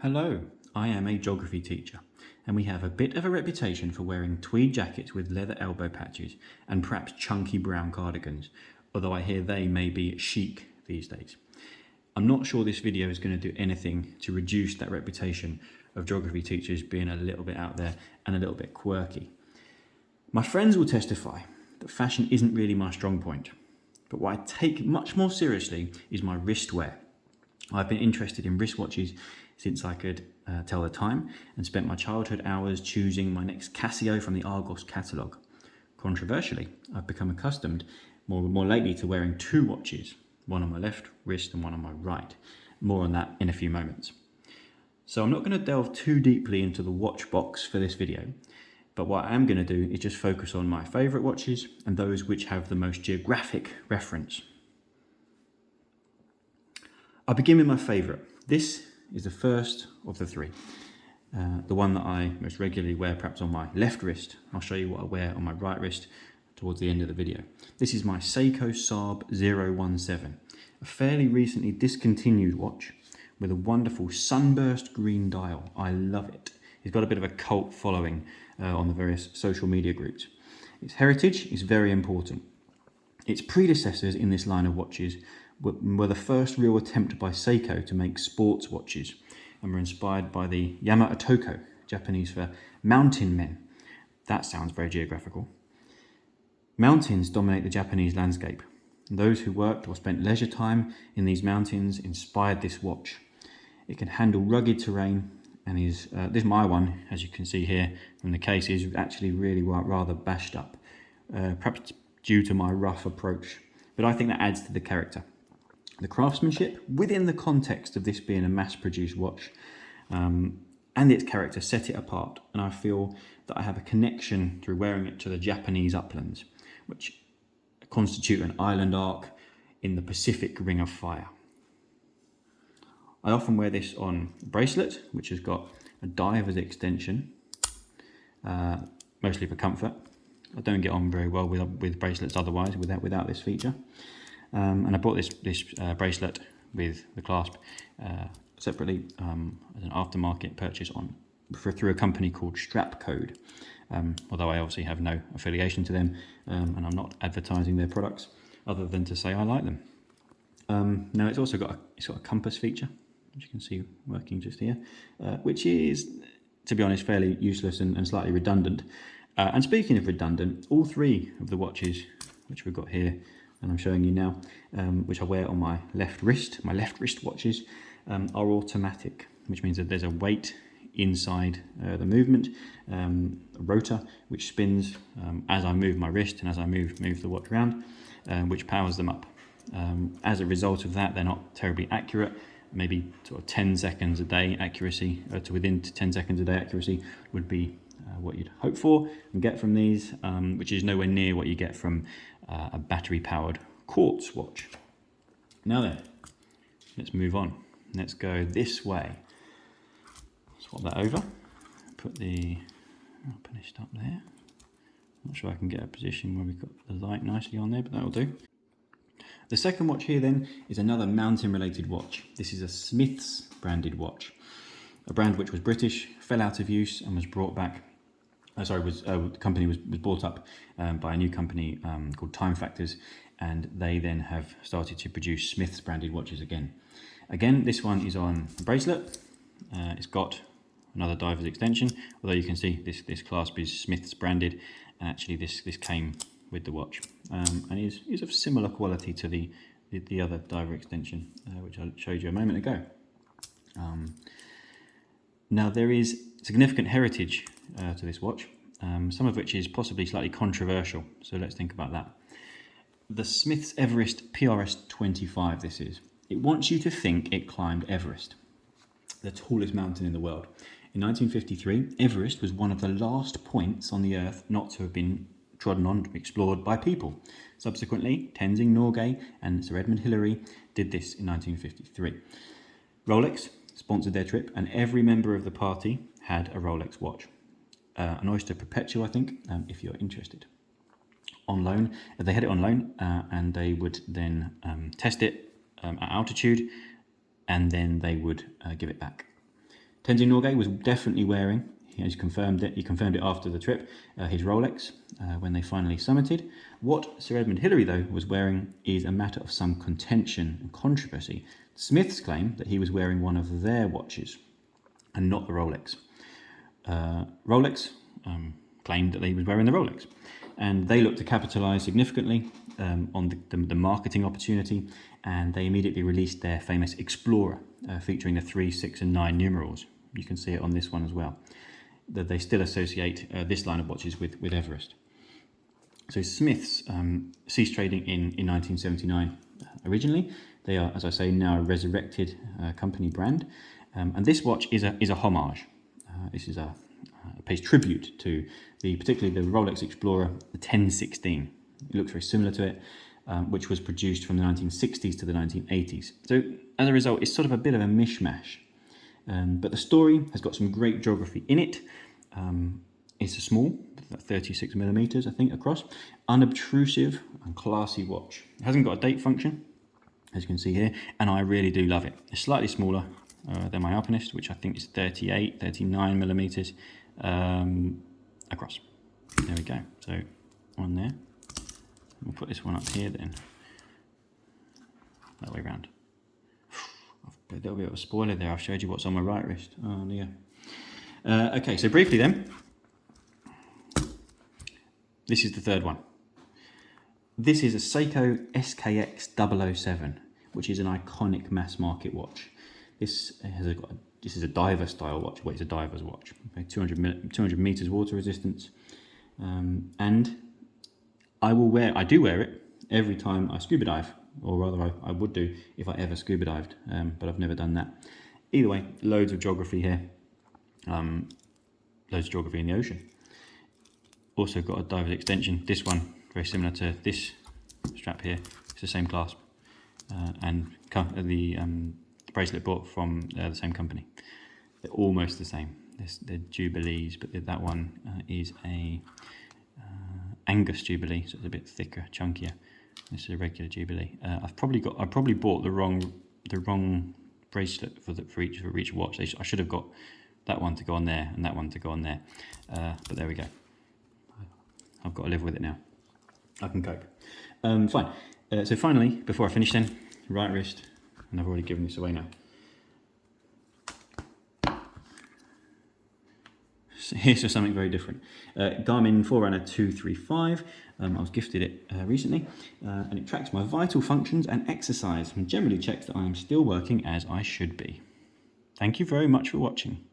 Hello, I am a geography teacher, and we have a bit of a reputation for wearing tweed jackets with leather elbow patches and perhaps chunky brown cardigans, although I hear they may be chic these days. I'm not sure this video is going to do anything to reduce that reputation of geography teachers being a little bit out there and a little bit quirky. My friends will testify that fashion isn't really my strong point, but what I take much more seriously is my wristwear. I've been interested in wristwatches since I could tell the time, and spent my childhood hours choosing my next Casio from the Argos catalogue. Controversially, I've become accustomed more lately to wearing two watches, one on my left wrist and one on my right. More on that in a few moments. So I'm not going to delve too deeply into the watch box for this video, but what I am going to do is just focus on my favourite watches and those which have the most geographic reference. I'll begin with my favourite. This is the first of the three. The one that I most regularly wear perhaps on my left wrist. I'll show you what I wear on my right wrist towards the end of the video. This is my Seiko Sarb017, a fairly recently discontinued watch with a wonderful sunburst green dial. I love it. It's got a bit of a cult following on the various social media groups. Its heritage is very important. Its predecessors in this line of watches were the first real attempt by Seiko to make sports watches, and were inspired by the Yamato, Japanese for mountain men. That sounds very geographical. Mountains dominate the Japanese landscape, and those who worked or spent leisure time in these mountains inspired this watch. It can handle rugged terrain, and this is my one, as you can see here from the case, is actually really rather bashed up, perhaps due to my rough approach, but I think that adds to the character. The craftsmanship within the context of this being a mass-produced watch and its character set it apart, and I feel that I have a connection through wearing it to the Japanese uplands, which constitute an island arc in the Pacific Ring of Fire. I often wear this on a bracelet, which has got a diver's extension, mostly for comfort. I don't get on very well with bracelets otherwise without this feature. And I bought this bracelet with the clasp separately as an aftermarket purchase through a company called Strap Code. Although I obviously have no affiliation to them, and I'm not advertising their products other than to say I like them. Now it's also got a compass feature, which you can see working just here, which is, to be honest, fairly useless and slightly redundant. And speaking of redundant, all three of the watches which we've got here and I'm showing you now, which I wear on my left wrist watches, are automatic, which means that there's a weight inside the movement, a rotor which spins as I move my wrist and as I move the watch around, which powers them up. As a result of that, they're not terribly accurate. Maybe sort of 10 seconds a day accuracy, to within 10 seconds a day accuracy would be what you'd hope for and get from these, which is nowhere near what you get from a battery-powered quartz watch. Now then, let's move on. Let's go this way. Swap that over. Put the Alpinist up there. Not sure I can get a position where we've got the light nicely on there, but that'll do. The second watch here then is another mountain-related watch. This is a Smiths branded watch, a brand which was British, fell out of use, and was brought back. The company was bought up by a new company called Timefactors, and they then have started to produce Smiths branded watches again. Again, this one is on a bracelet. It's got another diver's extension, although you can see this clasp is Smiths branded, and actually this came with the watch, and is of similar quality to the other diver extension, which I showed you a moment ago. Now there is significant heritage to this watch, some of which is possibly slightly controversial, so let's think about that. The Smiths Everest PRS-25 this is. It wants you to think it climbed Everest, the tallest mountain in the world. In 1953, Everest was one of the last points on the Earth not to have been trodden on, explored by people. Subsequently, Tenzing Norgay and Sir Edmund Hillary did this in 1953. Rolex sponsored their trip, and every member of the party had a Rolex watch. An Oyster Perpetual, I think, if you're interested. On loan, they had it on loan, and they would then test it at altitude, and then they would give it back. Tenzing Norgay was definitely wearing, he confirmed it after the trip, his Rolex when they finally summited. What Sir Edmund Hillary, though, was wearing is a matter of some contention and controversy. Smiths claim that he was wearing one of their watches and not the Rolex. Rolex claimed that he was wearing the Rolex, and they looked to capitalise significantly on the marketing opportunity, and they immediately released their famous Explorer featuring the 3, 6 and 9 numerals. You can see it on this one as well, that they still associate this line of watches with Everest. So Smiths ceased trading in 1979 originally. They are, as I say, now a resurrected company brand, and this watch is a homage. This is pays tribute to particularly the Rolex Explorer, the 1016. It looks very similar to it, which was produced from the 1960s to the 1980s. So as a result, it's sort of a bit of a mishmash. But the story has got some great geography in it. It's a small, 36 millimeters, I think, across, unobtrusive and classy watch. It hasn't got a date function, as you can see here, and I really do love it. It's slightly smaller than my Alpinist, which I think is 38, 39 millimeters across. There we go. So on there. We'll put this one up here then. That way round. I've put a little bit of a spoiler there. I've showed you what's on my right wrist. Oh dear. Okay, so briefly then. This is the third one. This is a Seiko SKX007, which is an iconic mass market watch. This is a diver style watch. Well, it's a diver's watch. Okay, 200 meters water resistance, and I do wear it every time I scuba dive, or rather I would do if I ever scuba dived, but I've never done that. Either way, loads of geography here, loads of geography in the ocean. Also got a diver's extension. This one, very similar to this strap here. It's the same clasp, and the bracelet bought from the same company. They're almost the same. They're Jubilees, but that one is a Angus Jubilee, so it's a bit thicker, chunkier. This is a regular Jubilee. I probably bought the wrong bracelet for each watch. I should have got that one to go on there and that one to go on there. But there we go. I've got to live with it now. I can cope. Fine. So finally, before I finish then, right wrist, and I've already given this away now. So here's just something very different. Garmin Forerunner 235. I was gifted it recently, and it tracks my vital functions and exercise, and generally checks that I am still working as I should be. Thank you very much for watching.